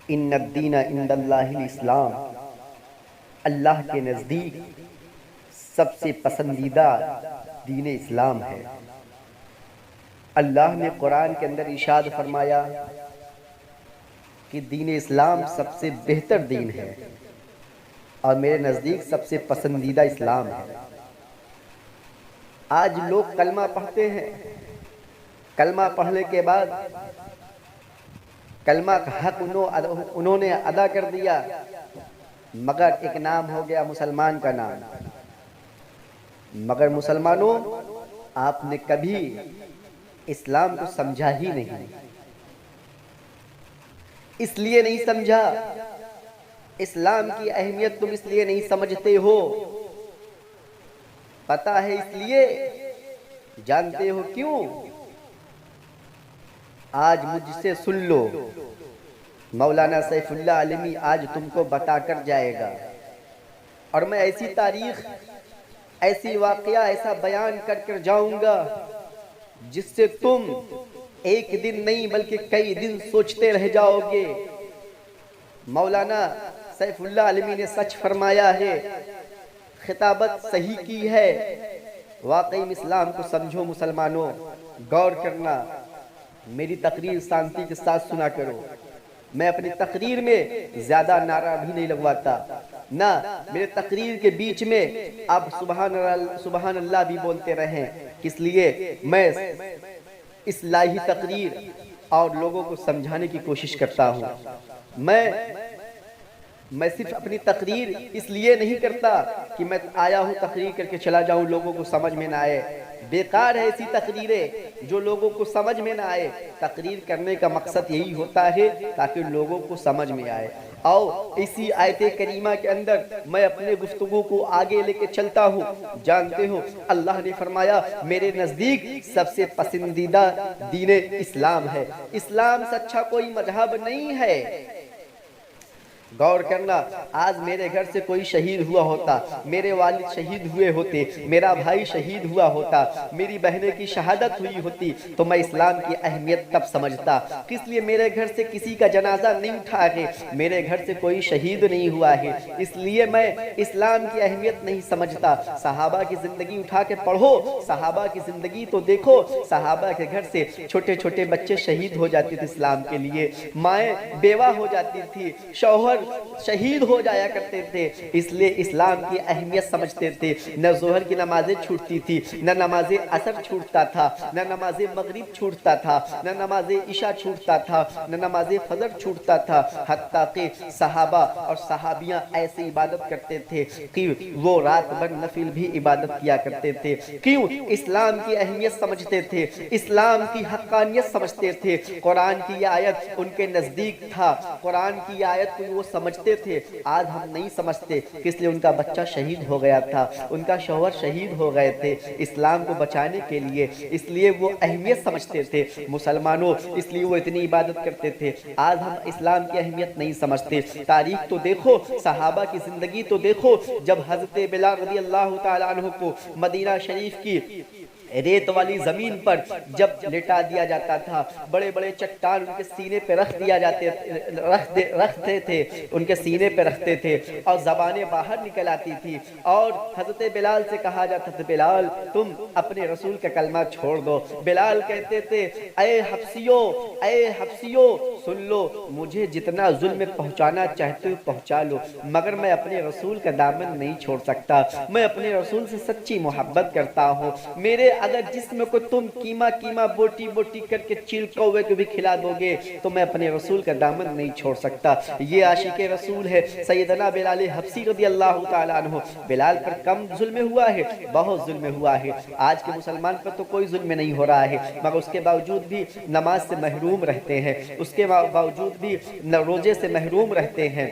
ان الدین عند اللہ الاسلام، اللہ کے نزدیک سب سے پسندیدہ دین اسلام ہے۔ اللہ نے قرآن کے اندر ارشاد فرمایا کہ دین اسلام سب سے بہتر دین ہے اور میرے نزدیک سب سے پسندیدہ اسلام ہے۔ آج لوگ کلمہ پڑھتے ہیں، کلمہ پڑھنے کے بعد کلمہ کا حق انہوں نے ادا کر دیا، مگر ایک نام ہو گیا مسلمان کا نام۔ مگر مسلمانوں، آپ نے کبھی اسلام کو سمجھا ہی نہیں۔ اس لیے نہیں سمجھا، اسلام کی اہمیت تم اس لیے نہیں سمجھتے ہو، پتہ ہے اس لیے، جانتے ہو کیوں؟ آج مجھ سے سن لو، مولانا سیف اللہ عالمی آج تم کو بتا کر جائے گا، اور میں ایسی تاریخ، ایسی واقعہ، ایسا بیان کر کر جاؤں گا جس سے تم ایک دن نہیں بلکہ کئی دن سوچتے رہ جاؤ گے۔ مولانا سیف اللہ عالمی نے سچ فرمایا ہے، خطابت صحیح کی ہے۔ واقعی اسلام کو سمجھو مسلمانوں، غور کرنا، میری تقریر شانتی کے ساتھ سنا کرو۔ میں اپنی تقریر میں زیادہ نعرہ بھی نہیں لگواتا، نہ میرے تقریر کے بیچ میں آپ سبحان اللہ بھی بولتے رہیں، اس لیے میں اصلاحی تقریر اور لوگوں کو سمجھانے کی کوشش کرتا ہوں۔ میں صرف اپنی تقریر اس لیے نہیں کرتا کہ میں آیا ہوں تقریر کر کے چلا جاؤں، لوگوں کو سمجھ میں نہ آئے۔ بیکار ہے ایسی تقریریں جو لوگوں کو سمجھ میں نہ آئے۔ تقریر کرنے کا مقصد یہی ہوتا ہے تاکہ لوگوں کو سمجھ میں آئے۔ اور اسی آیت کریمہ کے اندر میں اپنے گفتگو کو آگے لے کے چلتا ہوں۔ جانتے ہو اللہ نے فرمایا میرے نزدیک سب سے پسندیدہ دین اسلام ہے۔ اسلام سے اچھا کوئی مذہب نہیں ہے۔ غور کرنا، آج میرے گھر سے کوئی شہید ہوا ہوتا، میرے والد شہید ہوئے ہوتے، میرا بھائی شہید ہوا ہوتا، میری بہنیں کی شہادت ہوئی ہوتی، تو میں اسلام کی اہمیت تب سمجھتا۔ کس لیے میرے گھر سے کسی کا جنازہ نہیں اٹھا ہے، میرے گھر سے کوئی شہید نہیں ہوا ہے، اس لیے میں اسلام کی اہمیت نہیں سمجھتا۔ صحابہ کی زندگی اٹھا کے پڑھو، صحابہ کی زندگی تو دیکھو، صحابہ کے گھر سے چھوٹے چھوٹے بچے شہید ہو جاتے تھے اسلام کے لیے، مائیں بیوہ ہو جاتی تھی، شوہر شہید ہو جایا کرتے تھے، اس لیے اسلام کی اہمیت سمجھتے تھے۔ نہ ظہر کی نمازیں چھوٹتی تھی، نہ نماز عصر چھوٹتا تھا، نہ نماز مغرب چھوٹتا تھا، نہ نماز عشاء چھوٹتا تھا، نہ نماز فجر چھوٹتا تھا، حتیٰ کہ صحابہ اور صحابیاں ایسی عبادت کرتے تھے کہ وہ رات بھر نفل بھی عبادت کیا کرتے تھے۔ کیوں؟ اسلام کی اہمیت سمجھتے تھے، اسلام کی حقانیت سمجھتے تھے۔ قرآن کی آیت ان کے نزدیک تھا، قرآن کی آیت کو وہ سمجھتے تھے۔ آج ہم نہیں سمجھتے، اس لیے ان کا بچہ شہید ہو گیا تھا، ان کا شوہر شہید ہو گئے تھے اسلام کو بچانے کے لیے، اس لیے وہ اہمیت سمجھتے تھے مسلمانوں، اس لیے وہ اتنی عبادت کرتے تھے۔ آج ہم اسلام کی اہمیت نہیں سمجھتے۔ تاریخ تو دیکھو، صحابہ کی زندگی تو دیکھو، جب حضرت بلال رضی اللہ تعالیٰ عنہ کو مدینہ شریف کی ریت والی زمین پر جب لٹا دیا جاتا تھا، بڑے بڑے چٹان ان کے سینے پہ رکھتے تھے، ان کے سینے پہ رکھتے تھے اور زبانیں باہر نکل آتی تھی، اور حضرت بلال سے کہا جاتا تھا بلال تم اپنے رسول کا کلمہ چھوڑ دو۔ بلال کہتے تھے اے حبشیوں سن لو، مجھے جتنا ظلم پہنچانا چاہتے ہو پہنچا لو، مگر میں اپنے رسول کا دامن نہیں چھوڑ سکتا۔ میں اپنے رسول سے سچی محبت کرتا ہوں۔ میرے اگر جسم کو تم کیما کیما بوٹی بوٹی کر کے چیل کوے کو بھی کھلا دو گے تو میں اپنے رسول کا دامن نہیں چھوڑ سکتا۔ یہ عاشق رسول ہے سیدنا بلال حبشی رضی اللہ تعالیٰ عنہ۔ بلال پر کم ظلم ہوا ہے، بہت ظلم ہوا ہے۔ آج کے مسلمان پر تو کوئی ظلم نہیں ہو رہا ہے، مگر اس کے باوجود بھی نماز سے محروم رہتے ہیں، اس کے باوجود بھی روزے سے محروم رہتے ہیں۔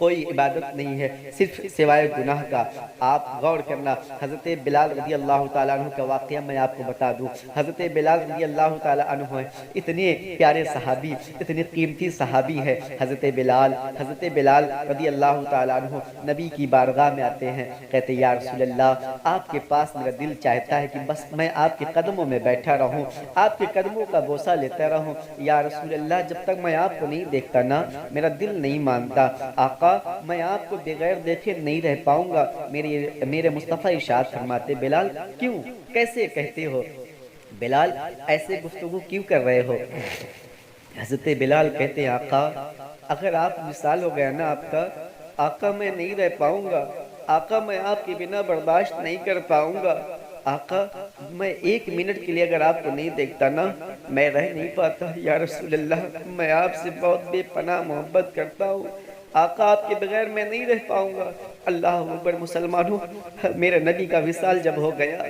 کوئی عبادت نہیں ہے صرف سوائے گناہ کا۔ آپ غور کرنا، حضرت بلال رضی اللہ تعالیٰ عنہ کا واقعہ میں آپ کو بتا دوں۔ حضرت بلال رضی اللہ تعالیٰ عنہ ہیں، اتنے پیارے صحابی، اتنے قیمتی صحابی ہیں حضرت بلال۔ حضرت بلال رضی اللہ تعالیٰ عنہ نبی کی بارگاہ میں آتے ہیں، کہتے یا رسول اللہ، آپ کے پاس میرا دل چاہتا ہے کہ بس میں آپ کے قدموں میں بیٹھا رہوں، آپ کے قدموں کا بوسہ لیتا رہوں۔ یا رسول اللہ، جب تک میں آپ کو نہیں دیکھتا نا میرا دل نہیں مانتا۔ آقا، میں آپ کو بغیر دیکھے نہیں رہ پاؤں گا۔ میرے مصطفیٰ ارشاد فرماتے، بلال کیوں، کیسے کہتے ہو؟ بلال ایسے گفتگو کیوں کر رہے ہو؟ حضرت بلال کہتے ہیں آقا، اگر آپ مثال ہو گیا نا آپ کا، آقا میں نہیں رہ پاؤں گا، آقا میں آپ کے بنا برداشت نہیں کر پاؤں گا، آقا میں ایک منٹ کے لیے اگر آپ کو نہیں دیکھتا نا میں رہ نہیں پاتا۔ یا رسول اللہ، میں آپ سے بہت بے پناہ محبت کرتا ہوں، آقا آپ کے بغیر میں نہیں رہ پاؤں گا۔ اللہ اکبر مسلمانوں، میرے نبی کا وصال جب ہو گیا،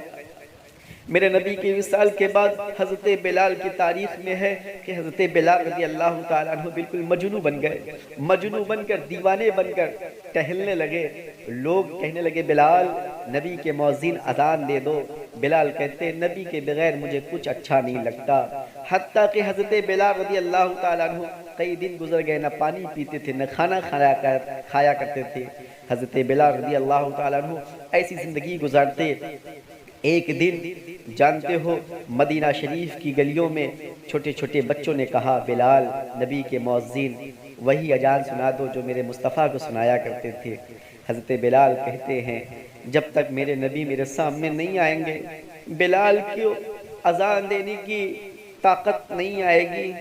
میرے نبی کے وصال کے بعد حضرت بلال کی تاریخ میں ہے کہ حضرت بلال رضی اللہ تعالیٰ عنہ بالکل مجنون بن گئے، مجنون بن کر، دیوانے بن کر ٹہلنے لگے۔ لوگ کہنے لگے بلال نبی کے مؤذن اذان دے دو۔ بلال کہتے نبی کے بغیر مجھے کچھ اچھا نہیں لگتا۔ حتیٰ کہ حضرت بلال رضی اللہ تعالیٰ عنہ کئی دن گزر گئے، نہ پانی پیتے تھے نہ کھانا کھایا کرتے تھے۔ حضرت بلال رضی اللہ تعالیٰ عنہ ایسی زندگی گزارتے۔ ایک دن جانتے ہو مدینہ شریف کی گلیوں میں چھوٹے چھوٹے بچوں نے کہا بلال نبی کے مؤذن وہی اذان سنا دو جو میرے مصطفیٰ کو سنایا کرتے تھے۔ حضرت بلال کہتے ہیں جب تک میرے نبی میرے سامنے نہیں آئیں گے بلال کو اذان دینے کی طاقت نہیں آئے گی،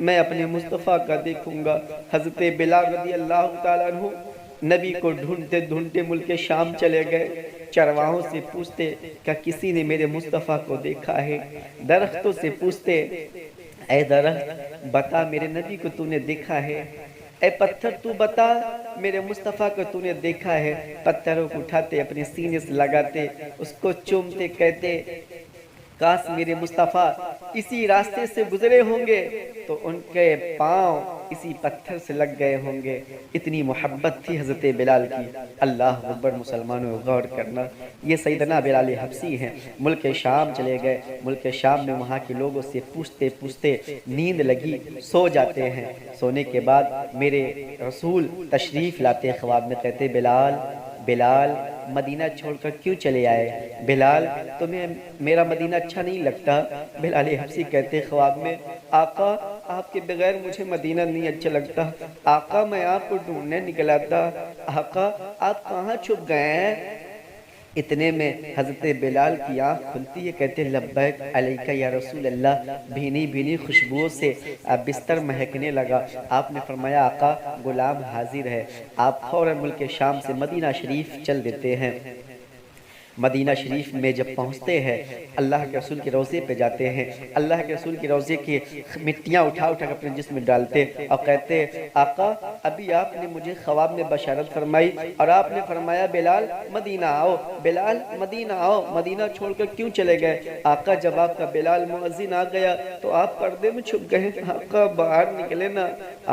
میں اپنے مصطفیٰ کا دیکھوں گا۔ حضرت بلال رضی اللہ تعالیٰ عنہ نبی کو ڈھونڈتے ڈھونڈتے ملک شام چلے گئے۔ چرواہوں سے پوچھتے کیا کسی نے میرے مصطفیٰ کو دیکھا ہے؟ درختوں سے پوچھتے اے درخت بتا میرے نبی کو تو نے دیکھا ہے؟ اے پتھر تو بتا میرے مصطفیٰ کو تو نے دیکھا ہے؟ پتھروں کو اٹھاتے اپنے سینے سے لگاتے، اس کو چومتے، کہتے کاش میرے مصطفیٰ اسی راستے سے گزرے ہوں گے تو ان کے پاؤں اسی پتھر سے لگ گئے ہوں گے۔ اتنی محبت تھی حضرت بلال کی۔ اللہ اکبر مسلمانوں، غور کرنا، یہ سیدنا بلال حبشی ہیں، ملک شام چلے گئے۔ ملک شام میں وہاں کے لوگوں سے پوچھتے پوچھتے نیند لگی، سو جاتے ہیں۔ سونے کے بعد میرے رسول تشریف لاتے خواب میں، کہتے بلال بلال مدینہ چھوڑ کر کیوں چلے آئے؟ بلال تمہیں میرا مدینہ اچھا نہیں لگتا؟ بلال حبشی کہتے خواب میں آقا آپ کے بغیر مجھے مدینہ نہیں اچھا لگتا، آقا میں آپ کو ڈھونڈنے نکلا تھا، آقا آپ کہاں چھپ گئے ہیں؟ اتنے میں حضرت بلال کی آنکھ کھلتی ہے، کہتے لبیک علیکہ یا رسول اللہ۔ بھینی بھینی خوشبوؤں سے بستر مہکنے لگا۔ آپ نے فرمایا آقا غلام حاضر ہے۔ آپ فوراً ملک شام سے مدینہ شریف چل دیتے ہیں۔ مدینہ شریف میں جب پہنچتے ہیں اللہ کے رسول کے روضے پہ جاتے ہیں، اللہ کے رسول کے روضے کی مٹیاں اٹھا اٹھا کر اپنے جسم میں ڈالتے اور کہتے آقا ابھی آپ نے مجھے خواب میں بشارت فرمائی اور آپ نے فرمایا بلال مدینہ آؤ، بلال مدینہ آؤ، مدینہ چھوڑ کر کیوں چلے گئے؟ آقا جب آپ کا بلال مؤذن آ گیا تو آپ پردے میں چھپ گئے، آقا باہر نکلے نا،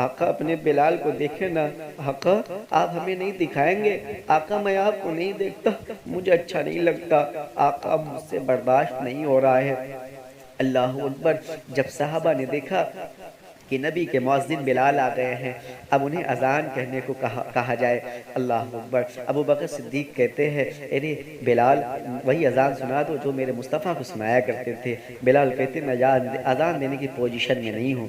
آقا اپنے بلال کو دیکھے نا، آقا آپ ہمیں نہیں دکھائیں گے؟ آقا میں آپ کو نہیں دیکھتا، مجھے اچھا نہیں لگتا، آقا مجھ سے برداشت نہیں ہو رہا ہے۔ اللہ اکبر۔ جب صحابہ نے دیکھا کہ نبی کے مؤذن بلال آ گئے ہیں، اب انہیں اذان کہنے کو کہا جائے، اللہ اکبر۔ ابو بکر صدیق کہتے ہیں ارے بلال وہی اذان سنا دو جو میرے مصطفیٰ کو سنایا کرتے تھے۔ بلال کہتے میں اذان دینے کی پوزیشن میں نہیں ہوں۔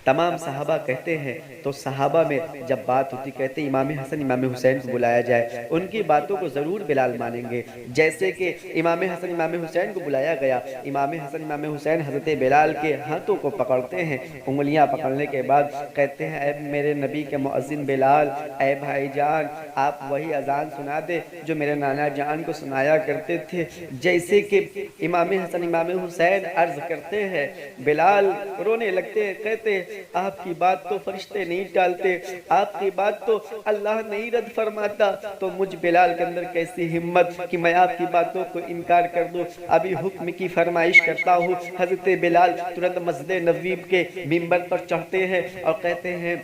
تمام صحابہ کہتے ہیں تو صحابہ میں جب بات ہوتی کہتے امام حسن امام حسین کو بلایا جائے، ان کی باتوں کو ضرور بلال مانیں گے۔ جیسے کہ امام حسن امام حسین کو بلایا گیا، امام حسن امام حسین حضرت بلال کے ہاتھوں کو پکڑتے ہیں، انگلیاں پکڑنے کے بعد کہتے ہیں اے میرے نبی کے مؤذن بلال، اے بھائی جان آپ وہی اذان سنا دے جو میرے نانا جان کو سنایا کرتے تھے۔ جیسے کہ امام حسن امام حسین عرض کرتے ہیں، بلال رونے لگتے ہیں، کہتے آپ کی بات تو فرشتے نہیں ٹالتے، آپ کی بات تو اللہ نہیں رد فرماتا، تو مجھ بلال کے اندر کیسی ہمت کہ میں آپ کی باتوں کو انکار کر دوں۔ ابھی حکم کی فرمائش کرتا ہوں۔ حضرت بلال ترنت مسجد نبوی کے منبر پر چڑھتے ہیں اور کہتے ہیں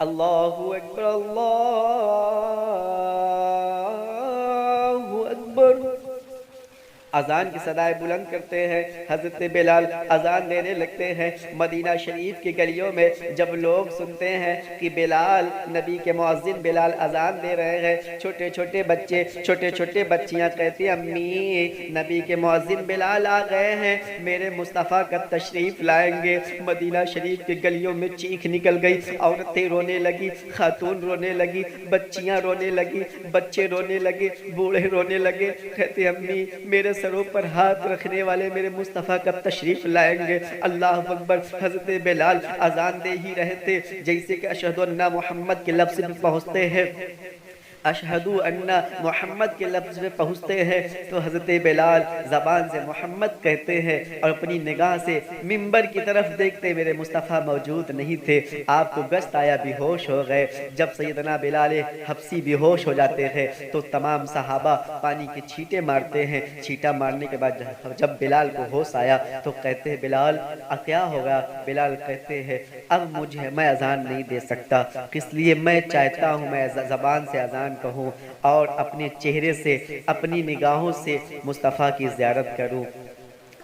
اللہ اکبر اللہ اکبر۔ اذان کی صدائیں بلند کرتے ہیں، حضرت بلال اذان دینے لگتے ہیں۔ مدینہ شریف کی گلیوں میں جب لوگ سنتے ہیں کہ بلال، نبی کے مؤذن بلال اذان دے رہے ہیں، چھوٹے چھوٹے بچے، چھوٹے چھوٹے بچیاں کہتی ہیں امی نبی کے مؤذن بلال آ گئے ہیں، میرے مصطفیٰ کا تشریف لائیں گے۔ مدینہ شریف کی گلیوں میں چیخ نکل گئی، عورتیں رونے لگی، خاتون رونے لگی، بچیاں رونے لگی، بچے رونے لگے، بوڑھے رونے لگے، کہتے امی میرے سروں پر ہاتھ رکھنے والے میرے مصطفیٰ کا تشریف لائیں گے۔ اللہ اکبر۔ حضرت بلال اذان دے ہی رہے تھے، جیسے کہ اشہدو ان محمد کے لفظ پہ پہنچتے ہیں، اشہدو ان محمد کے لفظ پہ پہنچتے ہیں تو حضرت بلال زبان سے محمد کہتے ہیں اور اپنی نگاہ سے منبر کی طرف دیکھتے، میرے مصطفیٰ موجود نہیں تھے، آپ کو گشت آیا، بے ہوش ہو گئے۔ جب سیدنا بلال حبشی بے ہوش ہو جاتے ہیں تو تمام صحابہ پانی کے چھینٹے مارتے ہیں، چھینٹا مارنے کے بعد جب بلال کو ہوش آیا تو کہتے ہیں بلال کیا ہوگا؟ بلال کہتے ہیں اب میں اذان نہیں دے سکتا، اس لیے میں چاہتا ہوں میں زبان سے اذان کہوں اور اپنے چہرے سے، اپنی نگاہوں سے مصطفیٰ کی زیارت کروں،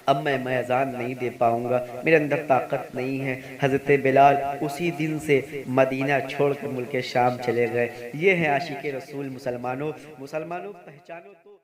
اب میں اذان نہیں دے پاؤں گا، میرے اندر طاقت نہیں ہے۔ حضرت بلال اسی دن سے مدینہ چھوڑ کر ملک شام چلے گئے۔ یہ ہے عاشق رسول مسلمانوں پہچانو تو